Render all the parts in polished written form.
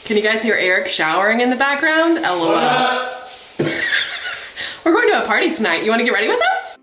Can you guys hear Eric showering in the background? LOL. We're going to a party tonight. You want to get ready with us?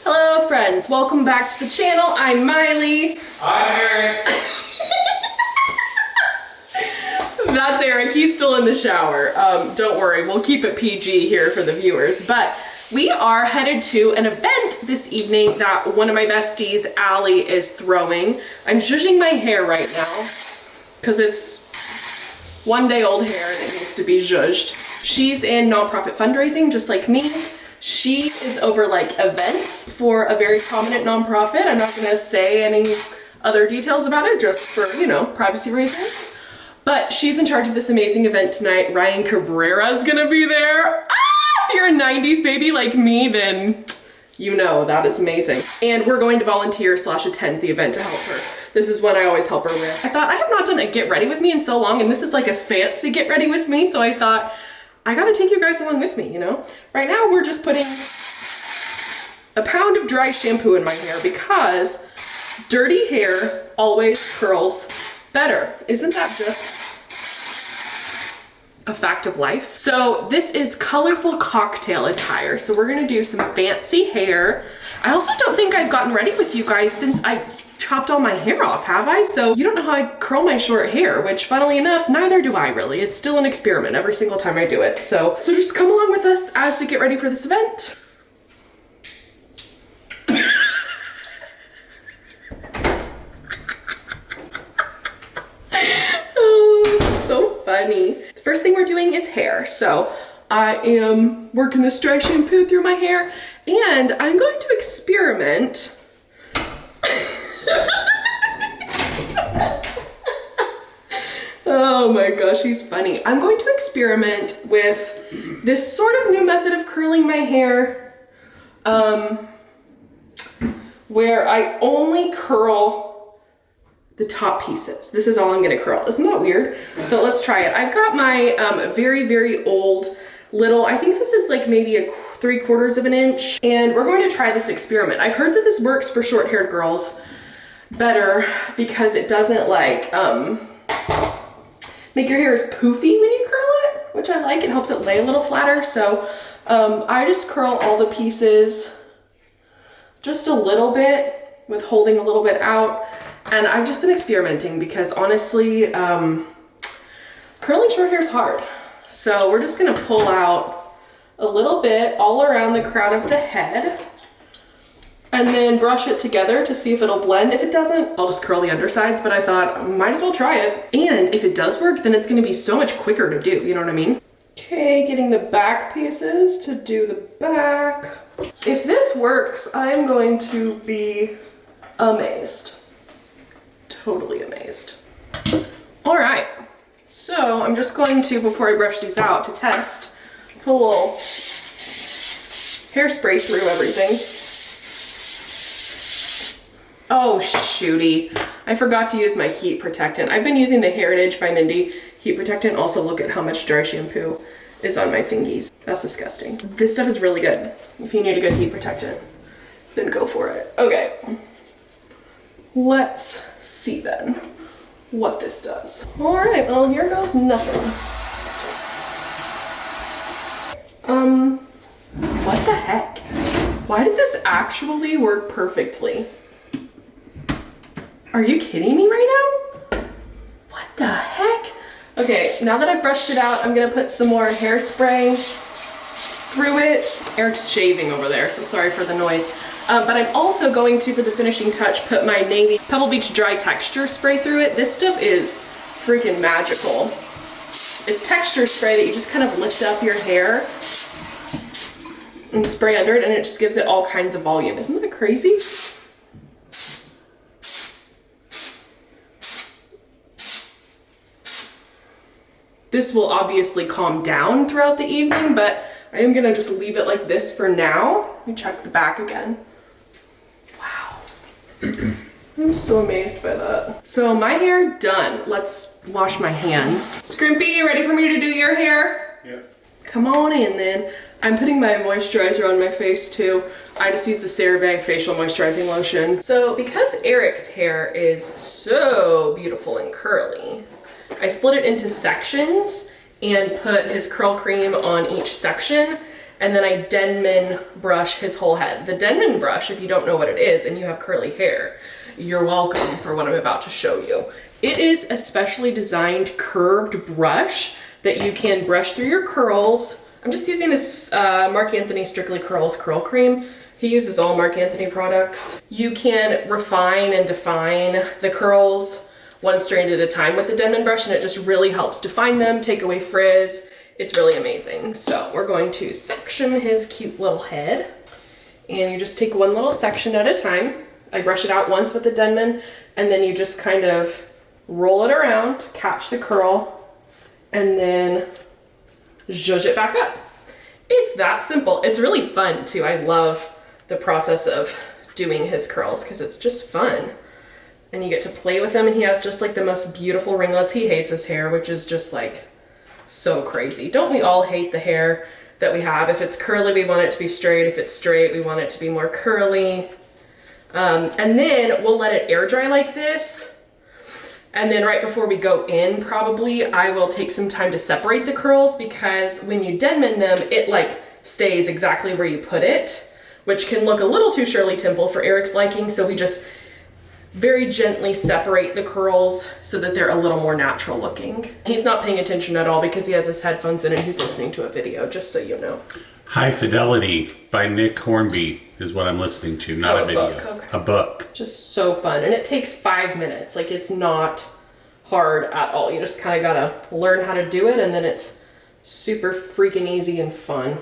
Hello friends, welcome back to the channel. I'm Maile. I'm Eric. That's Eric, he's still in the shower. Don't worry, we'll keep it PG here for the viewers. But we are headed to an event this evening that one of my besties, Allie, is throwing. I'm zhuzhing my hair right now because it's 1 day old hair and it needs to be zhuzhed. She's in nonprofit fundraising just like me. She is over like events for a very prominent nonprofit. I'm not gonna say any other details about it just for, you know, privacy reasons. But she's in charge of this amazing event tonight. Ryan Cabrera's gonna be there. Ah, if you're a 90s baby like me, then you know that is amazing. And we're going to volunteer / attend the event to help her. This is what I always help her with. I thought I have not done a get ready with me in so long, and this is like a fancy get ready with me, so I thought I gotta take you guys along with me, you know? Right now we're just putting a pound of dry shampoo in my hair because dirty hair always curls better. Isn't that just a fact of life? So this is colorful cocktail attire. So we're gonna do some fancy hair. I also don't think I've gotten ready with you guys since I chopped all my hair off, have I? So you don't know how I curl my short hair, which funnily enough, neither do I really. It's still an experiment every single time I do it. So just come along with us as we get ready for this event. Funny. The first thing we're doing is hair. So I am working this dry shampoo through my hair and I'm going to experiment. Oh my gosh, he's funny. I'm going to experiment with this sort of new method of curling my hair where I only curl the top pieces. This is all I'm gonna curl. Isn't that weird? So let's try it. I've got my very, very old little, I think this is like maybe a 3/4 of an inch, and we're going to try this experiment. I've heard that this works for short-haired girls better because it doesn't like make your hair as poofy when you curl it, which I like. It helps it lay a little flatter. So I just curl all the pieces just a little bit with holding a little bit out. And I've just been experimenting because honestly, curling short hair is hard. So we're just gonna pull out a little bit all around the crown of the head and then brush it together to see if it'll blend. If it doesn't, I'll just curl the undersides, but I thought I might as well try it. And if it does work, then it's gonna be so much quicker to do, you know what I mean? Okay, getting the back pieces to do the back. If this works, I'm going to be amazed. Totally amazed. All right, so I'm just going to, before I brush these out to test, put a little hairspray through everything. Oh shooty, I forgot to use my heat protectant. I've been using the Heritage by Mindy heat protectant. Also look at how much dry shampoo is on my fingies. That's disgusting. This stuff is really good. If you need a good heat protectant, then go for it. Okay. Let's see then what this does. All right, well, here goes nothing. What the heck? Why did this actually work perfectly? Are you kidding me right now? What the heck? Okay, now that I've brushed it out, I'm gonna put some more hairspray through it. Eric's shaving over there, so sorry for the noise. But I'm also going to, for the finishing touch, put my Navy Pebble Beach Dry Texture Spray through it. This stuff is freaking magical. It's texture spray that you just kind of lift up your hair and spray under it, and it just gives it all kinds of volume. Isn't that crazy? This will obviously calm down throughout the evening, but I am gonna just leave it like this for now. Let me check the back again. Wow. I'm so amazed by that. So my hair done. Let's wash my hands. Scrimpy, you ready for me to do your hair? Yeah. come on in then. I'm putting my moisturizer on my face too. I just use the CeraVe facial moisturizing lotion. So because Eric's hair is so beautiful and curly, I split it into sections and put his curl cream on each section, and then I Denman brush his whole head. The Denman brush, if you don't know what it is and you have curly hair, you're welcome for what I'm about to show you. It is a specially designed curved brush that you can brush through your curls. I'm just using this Marc Anthony Strictly Curls curl cream. He uses all Marc Anthony products. You can refine and define the curls one strand at a time with the Denman brush, and it just really helps define them, take away frizz. It's really amazing. So we're going to section his cute little head, and you just take one little section at a time. I brush it out once with the Denman, and then you just kind of roll it around, catch the curl, and then zhuzh it back up. It's that simple. It's really fun too. I love the process of doing his curls because it's just fun. And you get to play with him, and he has just like the most beautiful ringlets. He hates his hair, which is just like so crazy. Don't we all hate the hair that we have? If it's curly, we want it to be straight. If it's straight, we want it to be more curly. And then we'll let it air dry like this. And then right before we go in, probably, I will take some time to separate the curls, because when you Denman them, it like stays exactly where you put it, which can look a little too Shirley Temple for Eric's liking. So we just very gently separate the curls so that they're a little more natural looking. He's not paying attention at all because he has his headphones in and he's listening to a video, just so you know. High Fidelity by Nick Hornby is what I'm listening to, not a video. Book. Okay. A book. Just so fun. And it takes 5 minutes. Like, it's not hard at all. You just kind of gotta learn how to do it, and then it's super freaking easy and fun.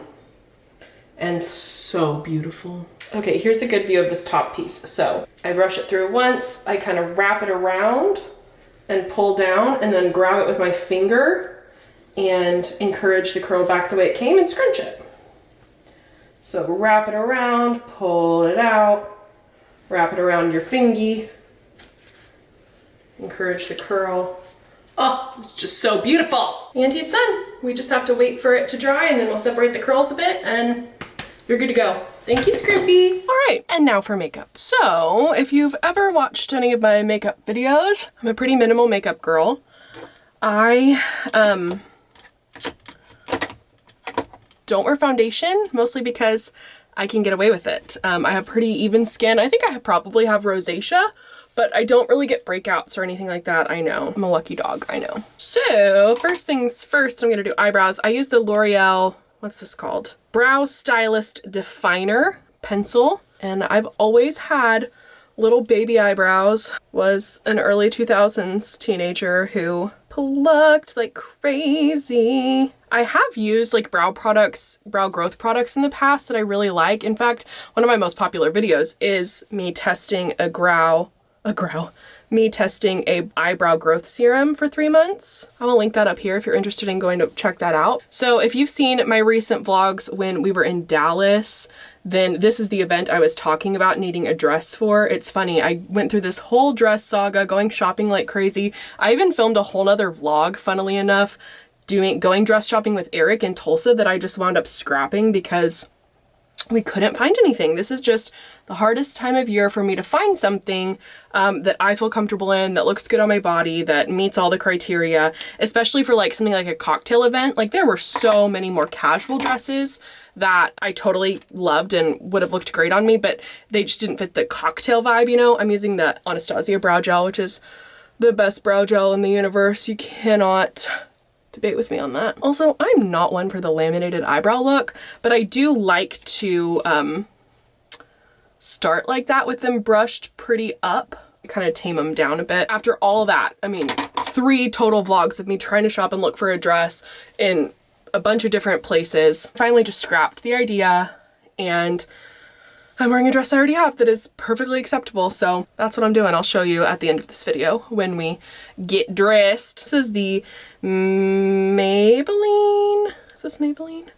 And so beautiful. Okay, here's a good view of this top piece. So I brush it through once, I kind of wrap it around and pull down, and then grab it with my finger and encourage the curl back the way it came and scrunch it. So wrap it around, pull it out, wrap it around your fingy, encourage the curl. Oh, it's just so beautiful. And he's done. We just have to wait for it to dry, and then we'll separate the curls a bit, and you're good to go. Thank you, Scrimpy. All right, and now for makeup. So if you've ever watched any of my makeup videos, I'm a pretty minimal makeup girl. I don't wear foundation, mostly because I can get away with it. I have pretty even skin. I think I probably have rosacea, but I don't really get breakouts or anything like that. I know. I'm a lucky dog, I know. So first things first, I'm gonna do eyebrows. I use the L'Oreal, what's this called? Brow Stylist Definer pencil. And I've always had little baby eyebrows. Was an early 2000s teenager who plucked like crazy. I have used like brow growth products in the past that I really like. In fact, one of my most popular videos is me testing me testing a eyebrow growth serum for 3 months. I will link that up here if you're interested in going to check that out. So if you've seen my recent vlogs when we were in Dallas, then this is the event I was talking about needing a dress for. It's funny, I went through this whole dress saga, going shopping like crazy. I even filmed a whole nother vlog, funnily enough, going dress shopping with Eric in Tulsa that I just wound up scrapping because we couldn't find anything. This is just the hardest time of year for me to find something that I feel comfortable in, that looks good on my body, that meets all the criteria, especially for like something like a cocktail event. Like, there were so many more casual dresses that I totally loved and would have looked great on me, but they just didn't fit the cocktail vibe, you know? I'm using the Anastasia brow gel, which is the best brow gel in the universe. You cannot debate with me on that. Also, I'm not one for the laminated eyebrow look, but I do like to start like that with them brushed pretty up, kind of tame them down a bit. After all of that, I mean, 3 total vlogs of me trying to shop and look for a dress in a bunch of different places, finally just scrapped the idea, and I'm wearing a dress I already have that is perfectly acceptable, so that's what I'm doing. I'll show you at the end of this video when we get dressed. This is the Maybelline, is this Maybelline?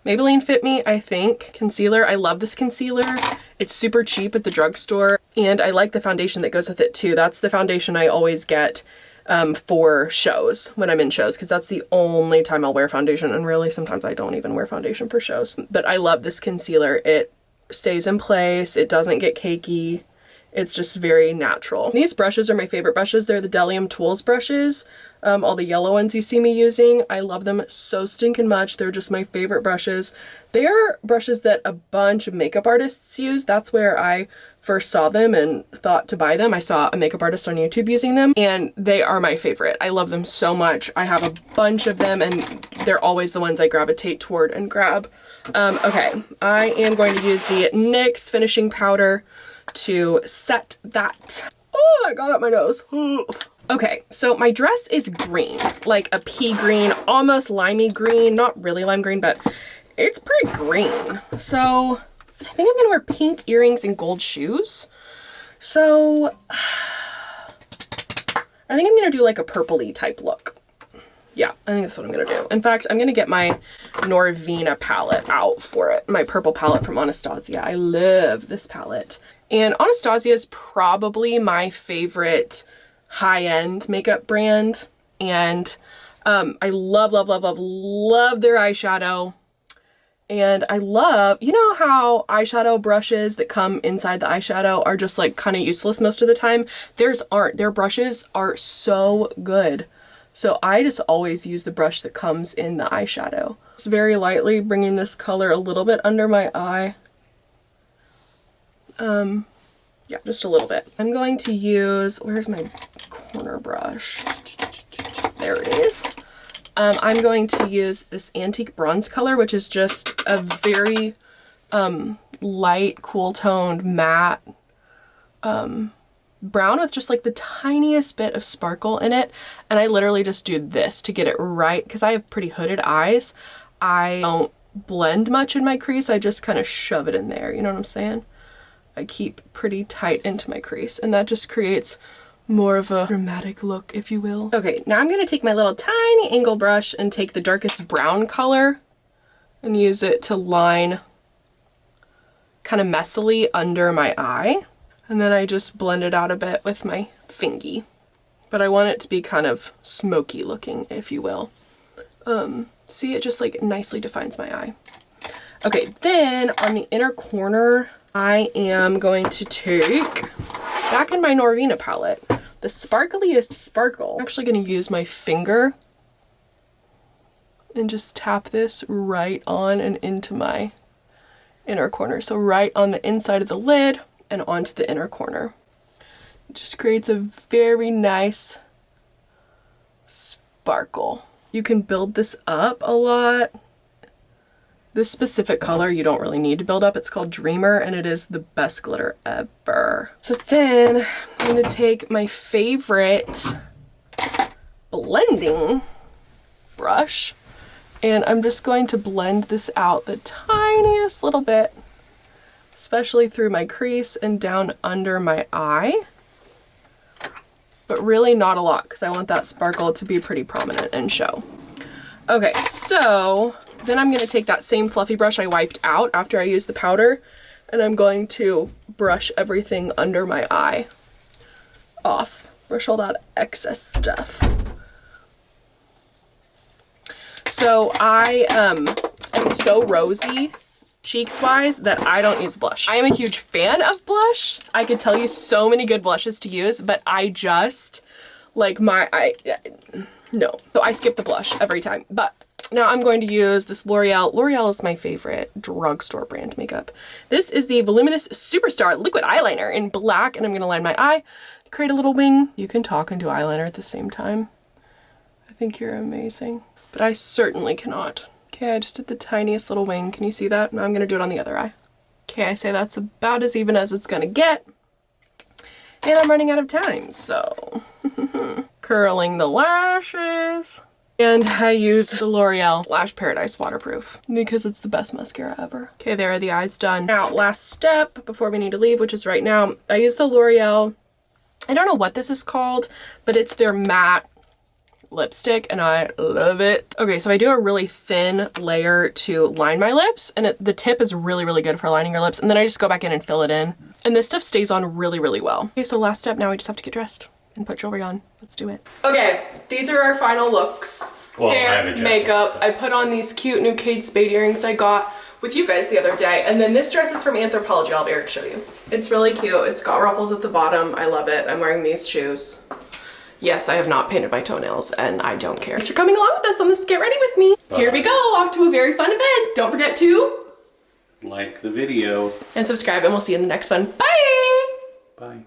Maybelline Fit Me, I think, concealer. I love this concealer. It's super cheap at the drugstore, and I like the foundation that goes with it too. That's the foundation I always get for shows, when I'm in shows, because that's the only time I'll wear foundation, and really sometimes I don't even wear foundation for shows. But I love this concealer. It stays in place, it doesn't get cakey, it's just very natural. These brushes are my favorite brushes. They're the Delium Tools brushes, all the yellow ones you see me using. I love them so stinking much. They're just my favorite brushes. They are brushes that a bunch of makeup artists use. That's where I first saw them and thought to buy them. I saw a makeup artist on YouTube using them, and they are my favorite. I love them so much. I have a bunch of them, and they're always the ones I gravitate toward and grab. Okay, I am going to use the NYX finishing powder to set that. Oh, I got up my nose. Okay, so my dress is green, like a pea green, almost limey green, not really lime green, but it's pretty green. So I think I'm gonna wear pink earrings and gold shoes. So I think I'm gonna do like a purpley type look. Yeah, I think that's what I'm gonna do. In fact, I'm gonna get my Norvina palette out for it. My purple palette from Anastasia. I love this palette. And Anastasia is probably my favorite high-end makeup brand. And I love, love, love, love, love their eyeshadow. And I love, you know how eyeshadow brushes that come inside the eyeshadow are just like kind of useless most of the time? Theirs aren't. Their brushes are so good. So I just always use the brush that comes in the eyeshadow. Just very lightly bringing this color a little bit under my eye. Yeah, just a little bit. I'm going to use, where's my corner brush? There it is. I'm going to use this Antique Bronze color, which is just a very light, cool toned matte brown with just like the tiniest bit of sparkle in it. And I literally just do this to get it right, because I have pretty hooded eyes. I don't blend much in my crease. I just kind of shove it in there. You know what I'm saying? I keep pretty tight into my crease, and that just creates more of a dramatic look, if you will. Okay, now I'm gonna take my little tiny angle brush and take the darkest brown color and use it to line kind of messily under my eye. And then I just blend it out a bit with my fingy. But I want it to be kind of smoky looking, if you will. See, it just like nicely defines my eye. Okay, then on the inner corner, I am going to take, back in my Norvina palette, the sparkliest sparkle. I'm actually going to use my finger and just tap this right on and into my inner corner. So right on the inside of the lid and onto the inner corner. It just creates a very nice sparkle. You can build this up a lot. This specific color you don't really need to build up. It's called Dreamer, and it is the best glitter ever. So then I'm gonna take my favorite blending brush, and I'm just going to blend this out the tiniest little bit, especially through my crease and down under my eye. But really not a lot, because I want that sparkle to be pretty prominent and show. Okay, so then I'm going to take that same fluffy brush I wiped out after I used the powder, and I'm going to brush everything under my eye off. Brush all that excess stuff. So I am so rosy cheeks-wise that I don't use blush. I am a huge fan of blush. I could tell you so many good blushes to use, but I just, like no. So I skip the blush every time. But now I'm going to use this L'Oreal. L'Oreal is my favorite drugstore brand makeup. This is the Voluminous Superstar Liquid Eyeliner in black, and I'm gonna line my eye, create a little wing. You can talk and do eyeliner at the same time. I think you're amazing. But I certainly cannot. Okay, I just did the tiniest little wing. Can you see that? Now I'm gonna do it on the other eye. Okay, I say that's about as even as it's gonna get. And I'm running out of time, so curling the lashes. And I use the L'Oreal Lash Paradise Waterproof because it's the best mascara ever. Okay, there are the eyes done. Now, last step before we need to leave, which is right now, I use the L'Oreal, I don't know what this is called, but it's their matte lipstick, and I love it. Okay, so I do a really thin layer to line my lips, and the tip is really, really good for lining your lips, and then I just go back in and fill it in. And this stuff stays on really, really well. Okay, so last step, now I just have to get dressed. and put jewelry on. Let's do it. Okay, these are our final looks. Well, hair, makeup. I put on these cute new Kate Spade earrings I got with you guys the other day. And then this dress is from Anthropologie. I'll have Eric show you. It's really cute. It's got ruffles at the bottom. I love it. I'm wearing these shoes. Yes, I have not painted my toenails and I don't care. Thanks for coming along with us on this Get Ready With Me. Bye. Here we go, off to a very fun event. Don't forget to like the video and subscribe, and we'll see you in the next one. Bye! Bye.